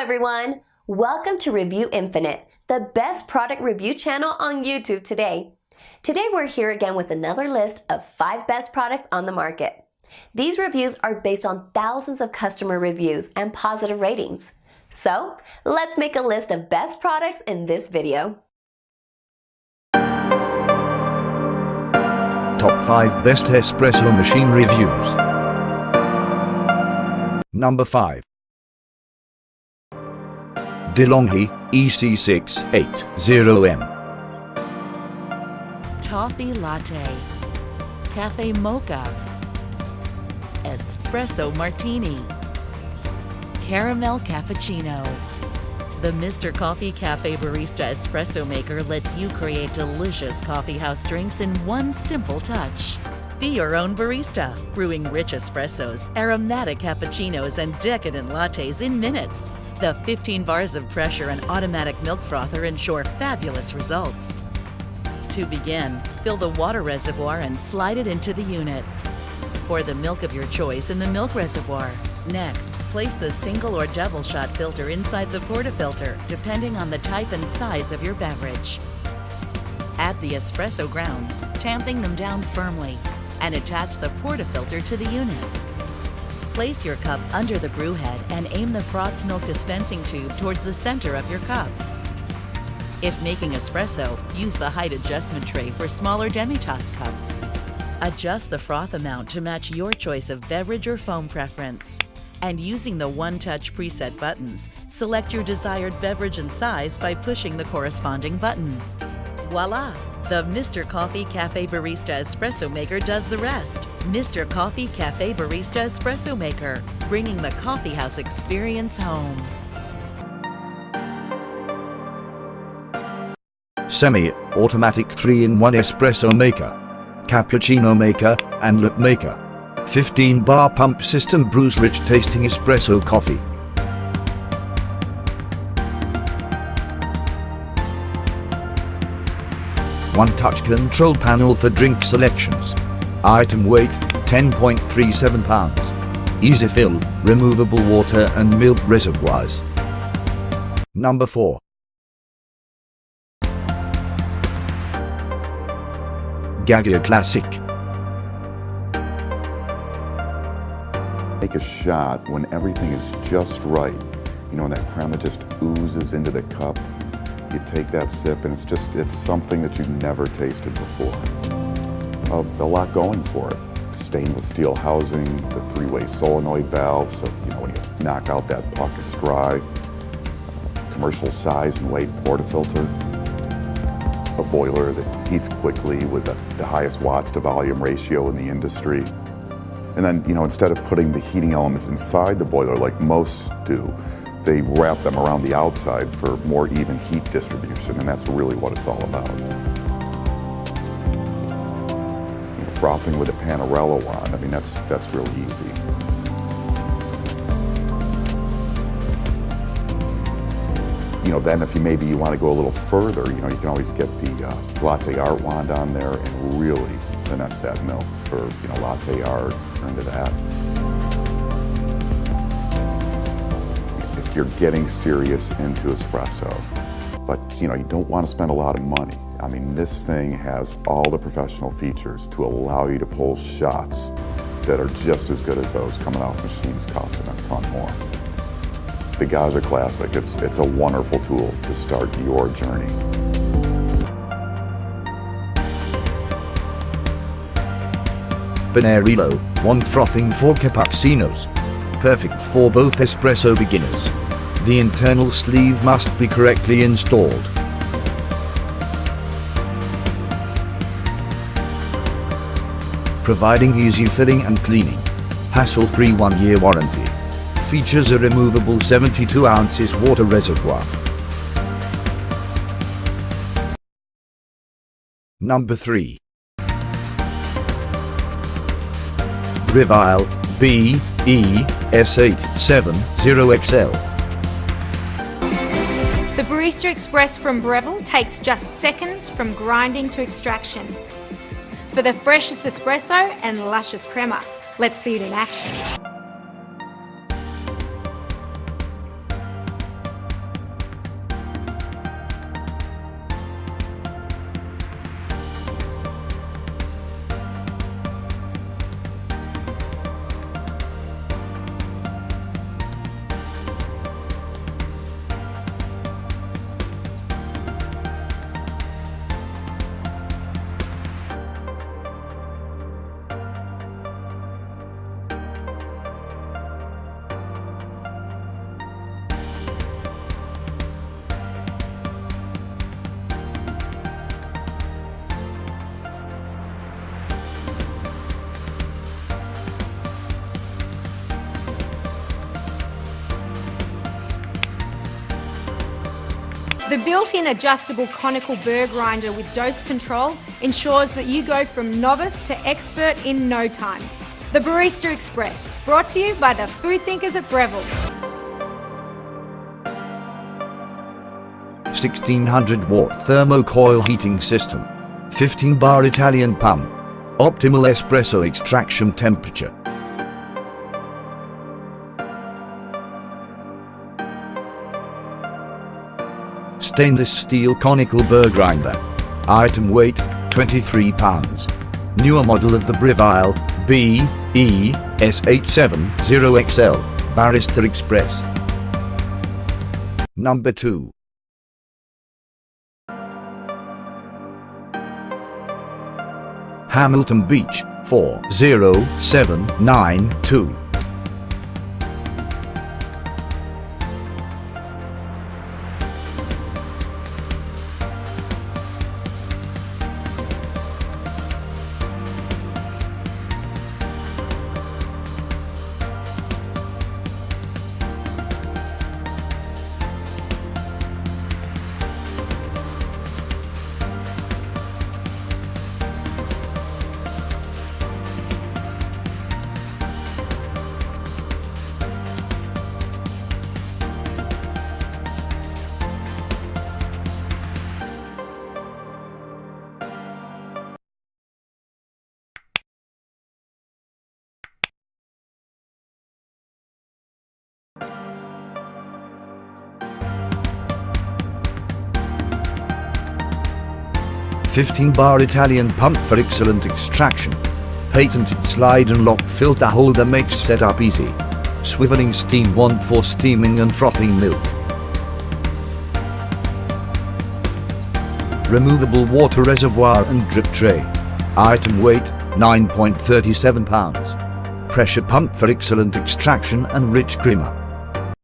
everyone! Welcome to Review Infinite, the best product review channel on YouTube today. Today we're here again with another list of 5 best products on the market. These reviews are based on thousands of customer reviews and positive ratings. So, let's make a list of best products in this video. Top 5 Best Espresso Machine Reviews. Number 5. Delonghi EC680M. Toffee latte, cafe mocha, espresso martini, caramel cappuccino. The Mr. Coffee Cafe Barista Espresso Maker lets you create delicious coffeehouse drinks in one simple touch. Be your own barista, brewing rich espressos, aromatic cappuccinos, and decadent lattes in minutes. The 15 bars of pressure and automatic milk frother ensure fabulous results. To begin, fill the water reservoir and slide it into the unit. Pour the milk of your choice in the milk reservoir. Next, place the single or double shot filter inside the portafilter, depending on the type and size of your beverage. Add the espresso grounds, tamping them down firmly, and attach the portafilter to the unit. Place your cup under the brew head and aim the frothed milk dispensing tube towards the center of your cup. If making espresso, use the height adjustment tray for smaller demi-tasse cups. Adjust the froth amount to match your choice of beverage or foam preference. And using the one-touch preset buttons, select your desired beverage and size by pushing the corresponding button. Voila! The Mr. Coffee Cafe Barista Espresso Maker does the rest. Mr. Coffee Cafe Barista Espresso Maker, bringing the coffeehouse experience home. Semi-automatic 3-in-1 espresso maker, cappuccino maker, and latte maker. 15-bar pump system brews rich tasting espresso coffee. One-touch control panel for drink selections. Item weight 10.37 pounds. Easy fill, removable water and milk reservoirs. Number 4. Gaggia Classic. Make a shot when everything is just right. You know, when that crema just oozes into the cup. You take that sip and it's something that you've never tasted before. A lot going for it. Stainless steel housing, the 3-way solenoid valve, so you know when you knock out that puck it's dry. Commercial size and weight portafilter. A boiler that heats quickly with the highest watts to volume ratio in the industry. And then, you know, instead of putting the heating elements inside the boiler like most do, they wrap them around the outside for more even heat distribution, and that's really what it's all about. You know, frothing with a panarello on, I mean, that's real easy. You know, then if you want to go a little further, you know, you can always get the latte art wand on there and really finesse that milk for, you know, latte art, if you're into that. If you're getting serious into espresso, but, you know, you don't want to spend a lot of money. I mean, this thing has all the professional features to allow you to pull shots that are just as good as those coming off machines costing a ton more. The Gaggia Classic, it's a wonderful tool to start your journey. Panarello, one frothing for cappuccinos. Perfect for both espresso beginners. The internal sleeve must be correctly installed. Providing easy filling and cleaning. Hassle-free 1-year warranty. Features a removable 72 ounces water reservoir. Number 3. Breville BES870XL. The Barista Express from Breville takes just seconds from grinding to extraction. For the freshest espresso and luscious crema, let's see it in action. The built-in adjustable conical burr grinder with dose control ensures that you go from novice to expert in no time. The Barista Express, brought to you by the food thinkers at Breville. 1600 watt thermocoil heating system, 15 bar Italian pump, optimal espresso extraction temperature. Stainless steel conical burr grinder. Item weight 23 pounds. Newer model of the Breville BES870XL Barista Express. Number 2. Hamilton Beach 40792. bar Italian pump for excellent extraction. Patented slide and lock filter holder makes setup easy. Swiveling steam wand for steaming and frothing milk. Removable water reservoir and drip tray. Item weight 9.37 pounds. Pressure pump for excellent extraction and rich creamer.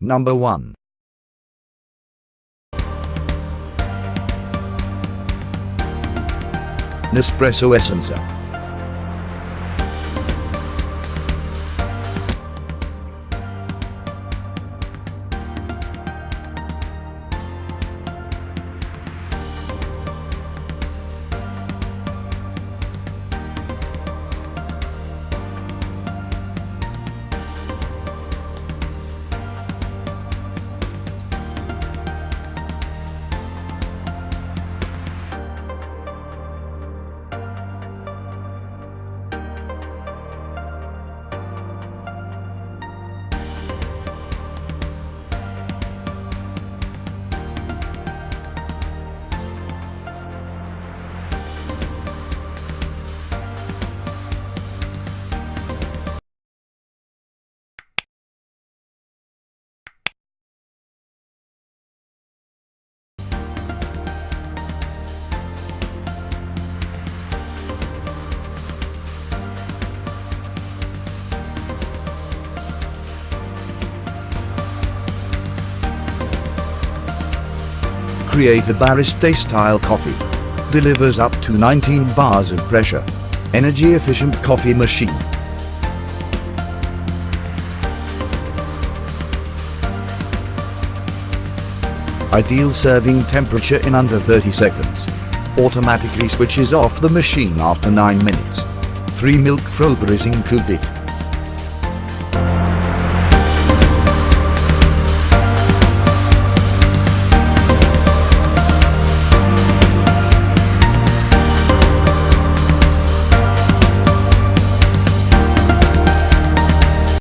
Number 1. Espresso Essence. Create a barista-style coffee. Delivers up to 19 bars of pressure. Energy-efficient coffee machine. Ideal serving temperature in under 30 seconds. Automatically switches off the machine after 9 minutes. 3 milk frother is included.